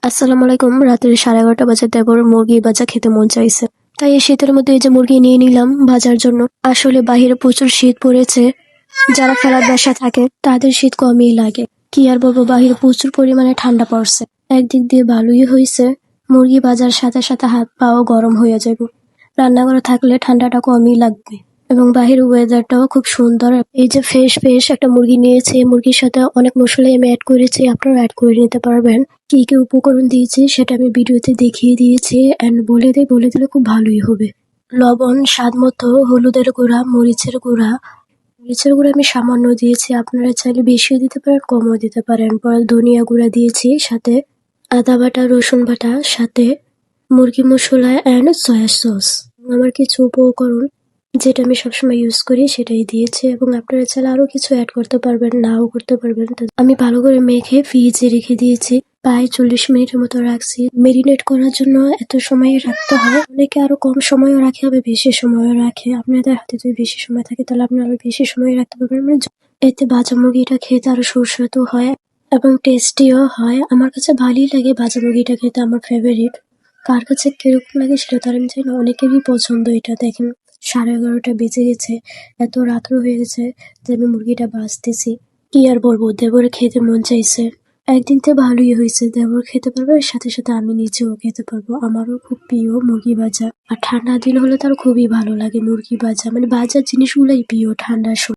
আসসালামু আলাইকুম। রাতের 11:30 বাজে দেবর মুরগি ভাজা খেতে মন চাইছে, তাই এই শীতের মধ্যে এই যে মুরগি নিয়ে নিলাম ভাজার জন্য। আসলে বাহিরে প্রচুর শীত পড়েছে, যারা ফেলার বাসা থাকে তাদের শীত কমই লাগে। কি আর বলবো, বাহিরে প্রচুর পরিমাণে ঠান্ডা পড়ছে। একদিক দিয়ে ভালোই হয়েছে, মুরগি ভাজার সাথে সাথে হাত পাও গরম হয়ে যাবে। রান্নাঘরে থাকলে ঠান্ডাটা কমই লাগবে এবং বাহিরের ওয়েদারটাও খুব সুন্দর। এই যে ফ্রেশ ফ্রেশ একটা মুরগি নিয়েছি, মুরগির সাথে অনেক মশলাই আমি অ্যাড করেছি, আপনারা অ্যাড করে নিতে পারবেন। কি কি উপকরণ দিয়েছি সেটা আমি ভিডিওতে দেখিয়ে দিয়েছি, অ্যান্ড বলে দিলে খুব ভালোই হবে। লবণ স্বাদ মতো, হলুদের গুঁড়া, মরিচের গুঁড়া আমি সামান্য দিয়েছি, আপনারা চাইলে বেশিও দিতে পারেন কমও দিতে পারেন। পরে ধনিয়া গুঁড়া দিয়েছি, সাথে আদা বাটা, রসুন বাটা, সাথে মুরগি মশলা অ্যান্ড সয়া সস। আমার কিছু উপকরণ যেটা আমি সবসময় ইউজ করি সেটাই দিয়েছি, এবং আপনারা চাইলে আরো কিছু অ্যাড করতে পারবেন, নাও করতে পারবেন। আমি ভালো করে মেখে ফ্রিজে রেখে দিয়েছি, প্রায় 40 মিনিটের মতো রাখছি। মেরিনেট করার জন্য এত সময় রাখতে হয়, অনেকে আরো কম সময়ও রাখে, আবার বেশি সময়ও রাখে। আপনাদের হাতে যদি বেশি সময় থাকে তাহলে আপনারা আরো বেশি সময় রাখতে পারবেন। এতে ভাজা মুরগিটা খেতে আরো সুস্বাদু হয় এবং টেস্টিও হয়। আমার কাছে ভালোই লাগে ভাজা মুরগিটা খেতে, আমার ফেভারিট। কার কাছে কিরকম লাগে সেটা তো আর আমি জানি না, অনেকেরই পছন্দ এটা। দেখেন 11:30 বেজে গেছে, এত রাত্র হয়ে গেছে যে আমি মুরগিটা ভাজতেছি। কি আর বলবো, দেবর খেতে মন চাইছে। একদিন তো ভালোই হয়েছে, দেবর খেতে পারবে, আর সাথে সাথে আমি নিজেও খেতে পারবো। আমারও খুব প্রিয় মুরগি ভাজা, আর ঠান্ডা দিন হলে তার খুবই ভালো লাগে মুরগি ভাজা। মানে ভাজার জিনিসগুলোই প্রিয় ঠান্ডার সময়।